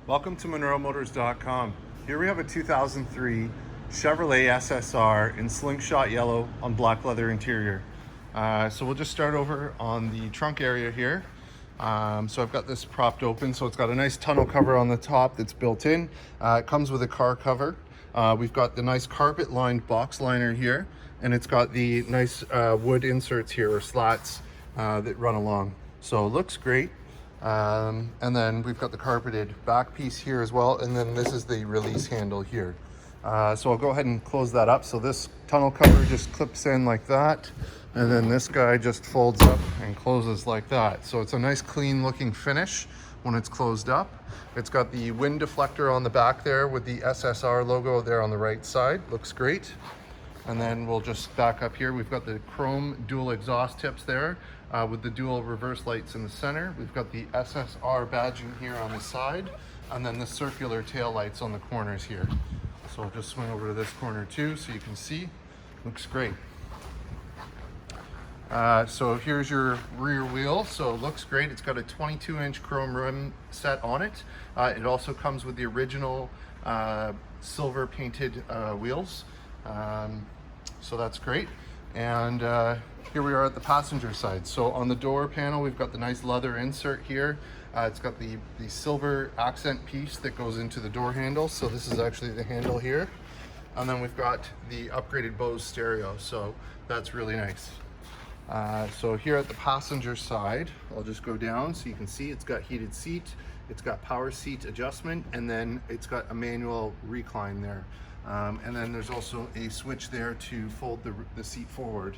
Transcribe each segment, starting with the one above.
Welcome to MunroMotors.com. Here we have a 2003 Chevrolet SSR in Slingshot Yellow on black leather interior. So we'll just start over on the trunk area here. So I've got this propped open, so it's got a nice tonneau cover on the top that's built in. It comes with a car cover. We've got the nice carpet lined box liner here, and it's got the nice wood inserts here, or slats, that run along. So it looks great. And then we've got the carpeted back piece here as well, and then this is the release handle here. So I'll go ahead and close that up. So this tonneau cover just clips in like that, and then this guy just folds up and closes like that. So it's a nice clean looking finish when it's closed up. It's got the wind deflector on the back there with the SSR logo there on the right side. Looks great. And then we'll just back up here. We've got the chrome dual exhaust tips there with the dual reverse lights in the center. We've got the SSR badging here on the side, and then the circular tail lights on the corners here. So I'll just swing over to this corner too so you can see. Looks great. So here's your rear wheel. So it looks great. It's got a 22-inch chrome rim set on it. It also comes with the original silver painted wheels. So that's great. And here we are at the passenger side. So on the door panel, we've got the nice leather insert here. It's got the silver accent piece that goes into the door handle. So this is actually the handle here. And then we've got the upgraded Bose stereo. So that's really nice. So here at the passenger side, I'll just go down so you can see it's got heated seat, it's got power seat adjustment, and then it's got a manual recline there. And then there's also a switch there to fold the seat forward.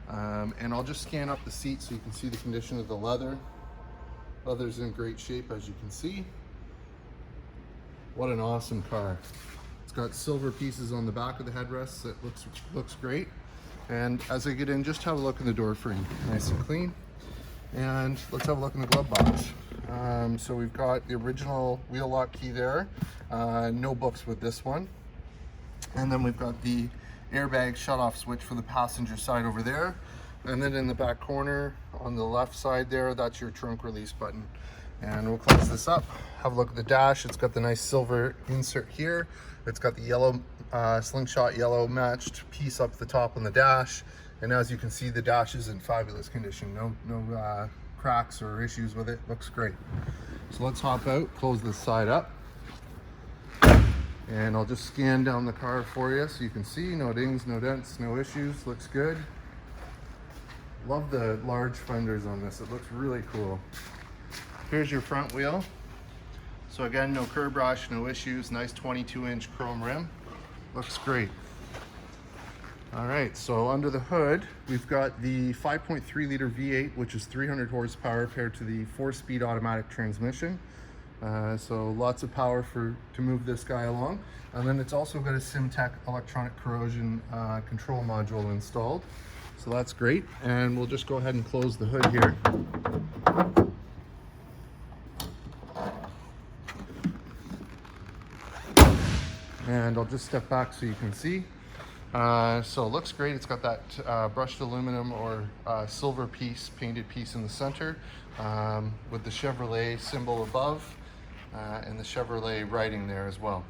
And I'll just scan up the seat so you can see the condition of the leather. Leather's in great shape, as you can see. What an awesome car. It's got silver pieces on the back of the headrests that looks great. And as I get in, just have a look in the door frame. Nice and clean. And let's have a look in the glove box. So we've got the original wheel lock key there. No books with this one. And then we've got the airbag shut-off switch for the passenger side over there. And then in the back corner on the left side there, that's your trunk release button. And we'll close this up. Have a look at the dash. It's got the nice silver insert here. It's got the yellow, Slingshot Yellow matched piece up the top on the dash. And as you can see, the dash is in fabulous condition. No cracks or issues with it. Looks great. So let's hop out, close this side up. And I'll just scan down the car for you so you can see. No dings, no dents, no issues. Looks good. Love the large fenders on this. It looks really cool. Here's your front wheel. So again, no curb rash, no issues. Nice 22-inch chrome rim. Looks great. All right, so under the hood, we've got the 5.3 liter V8, which is 300 horsepower paired to the 4-speed automatic transmission. So lots of power to move this guy along. And then it's also got a SimTech electronic corrosion control module installed. So that's great. And we'll just go ahead and close the hood here. And I'll just step back so you can see. So it looks great. It's got that brushed aluminum or silver painted piece in the center with the Chevrolet symbol above. And the Chevrolet writing there as well.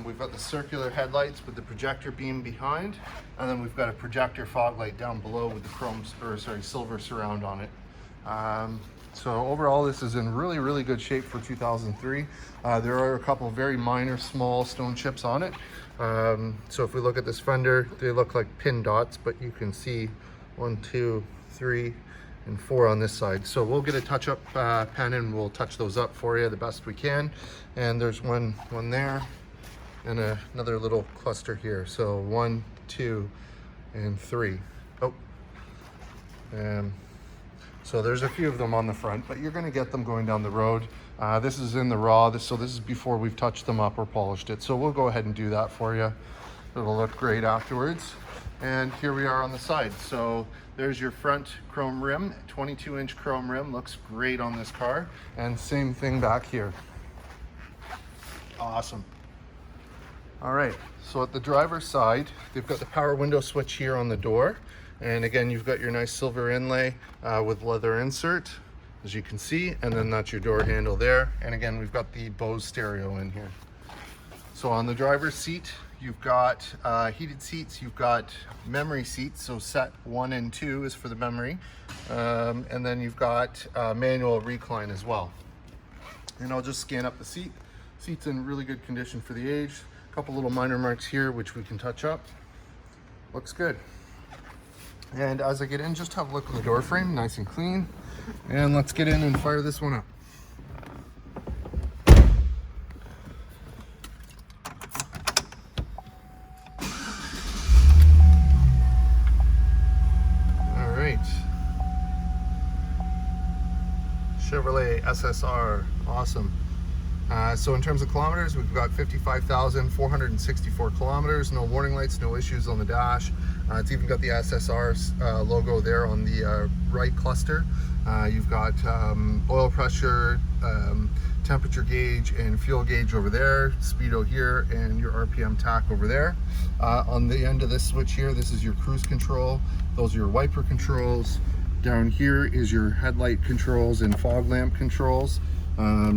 We've got the circular headlights with the projector beam behind, and then we've got a projector fog light down below with the silver surround on it. So overall, this is in really good shape for 2003. There are a couple of very minor small stone chips on it. So if we look at this fender, they look like pin dots, but you can see 1, 2, 3, and 4 on this side. So we'll get a touch-up pen and we'll touch those up for you the best we can. And there's one there and another little cluster here. So 1, 2, and 3. Oh, and so there's a few of them on the front, but you're going to get them going down the road. This is in the raw, so this is before we've touched them up or polished it. So we'll go ahead and do that for you. It'll look great afterwards. And here we are on the side. So there's your front chrome rim, 22-inch chrome rim, looks great on this car. And same thing back here. Awesome. All right, so at the driver's side, they've got the power window switch here on the door. And again, you've got your nice silver inlay with leather insert. as you can see, and then that's your door handle there. And again, we've got the Bose stereo in here. So on the driver's seat, you've got heated seats, you've got memory seats, so set 1 and 2 is for the memory, and then you've got manual recline as well. And I'll just scan up the seat. Seat's in really good condition for the age. A couple little minor marks here which we can touch up. Looks good. And as I get in, just have a look at the door frame, nice and clean. And let's get in and fire this one up. All right. Chevrolet SSR, awesome. So in terms of kilometers, we've got 55,464 kilometers, no warning lights, no issues on the dash. It's even got the SSR logo there on the right cluster. You've got oil pressure, temperature gauge and fuel gauge over there, speedo here, and your RPM tach over there. On the end of this switch here, this is your cruise control. Those are your wiper controls. Down here is your headlight controls and fog lamp controls.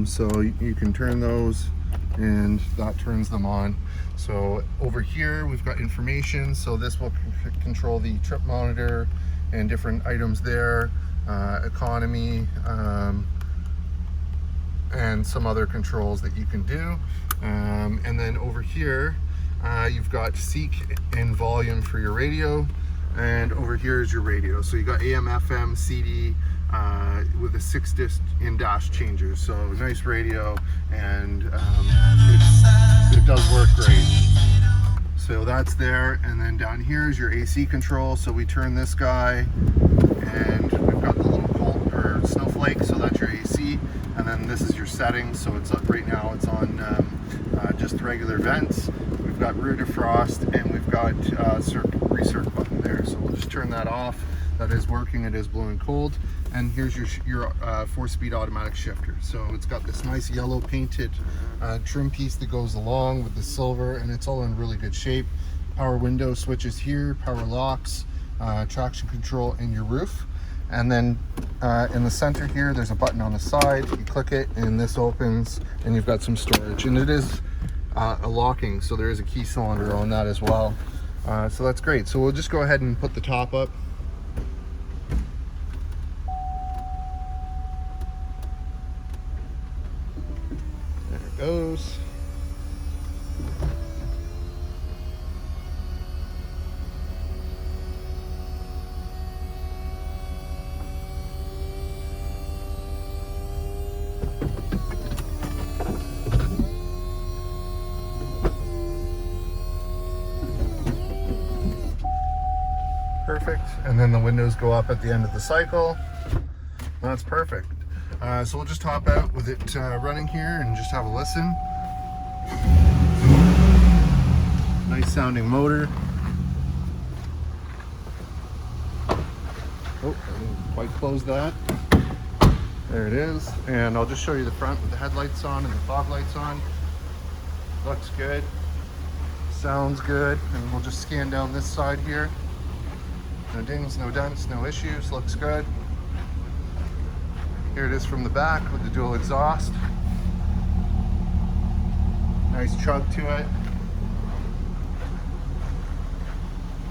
So you can turn those and that turns them on. So over here we've got information, so this will control the trip monitor and different items there, economy, and some other controls that you can do. And then over here you've got seek and volume for your radio, and over here is your radio. So you got AM, FM, CD, with a 6-disc in-dash changer, so nice radio, and it does work great. So that's there, and then down here is your AC control. So we turn this guy, and we've got the little cold or snowflake, so that's your AC, and then this is your settings. So it's up right now, it's on just regular vents. We've got rear defrost, and we've got recirc button there. So we'll just turn that off. That is working, it is blowing cold. And here's your 4-speed automatic shifter. So it's got this nice yellow painted trim piece that goes along with the silver, and it's all in really good shape. Power window switches here, power locks, traction control, and your roof. And then in the center here, there's a button on the side. You click it and this opens, and you've got some storage. And it is a locking, so there is a key cylinder on that as well. So that's great. So we'll just go ahead and put the top up. Goes. Perfect. And then the windows go up at the end of the cycle. That's perfect. So we'll just hop out with it running here and just have a listen. Nice sounding motor. Oh, I didn't quite close that. There it is. And I'll just show you the front with the headlights on and the fog lights on. Looks good. Sounds good. And we'll just scan down this side here. No dings, no dents, no issues. Looks good. Here it is from the back with the dual exhaust. Nice chug to it.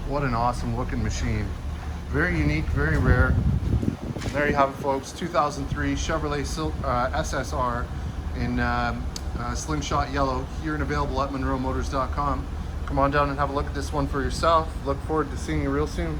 What an awesome looking machine. Very unique, very rare. There you have it, folks. 2003 Chevrolet SSR in Slingshot Yellow, here and available at munromotors.com. Come on down and have a look at this one for yourself. Look forward to seeing you real soon.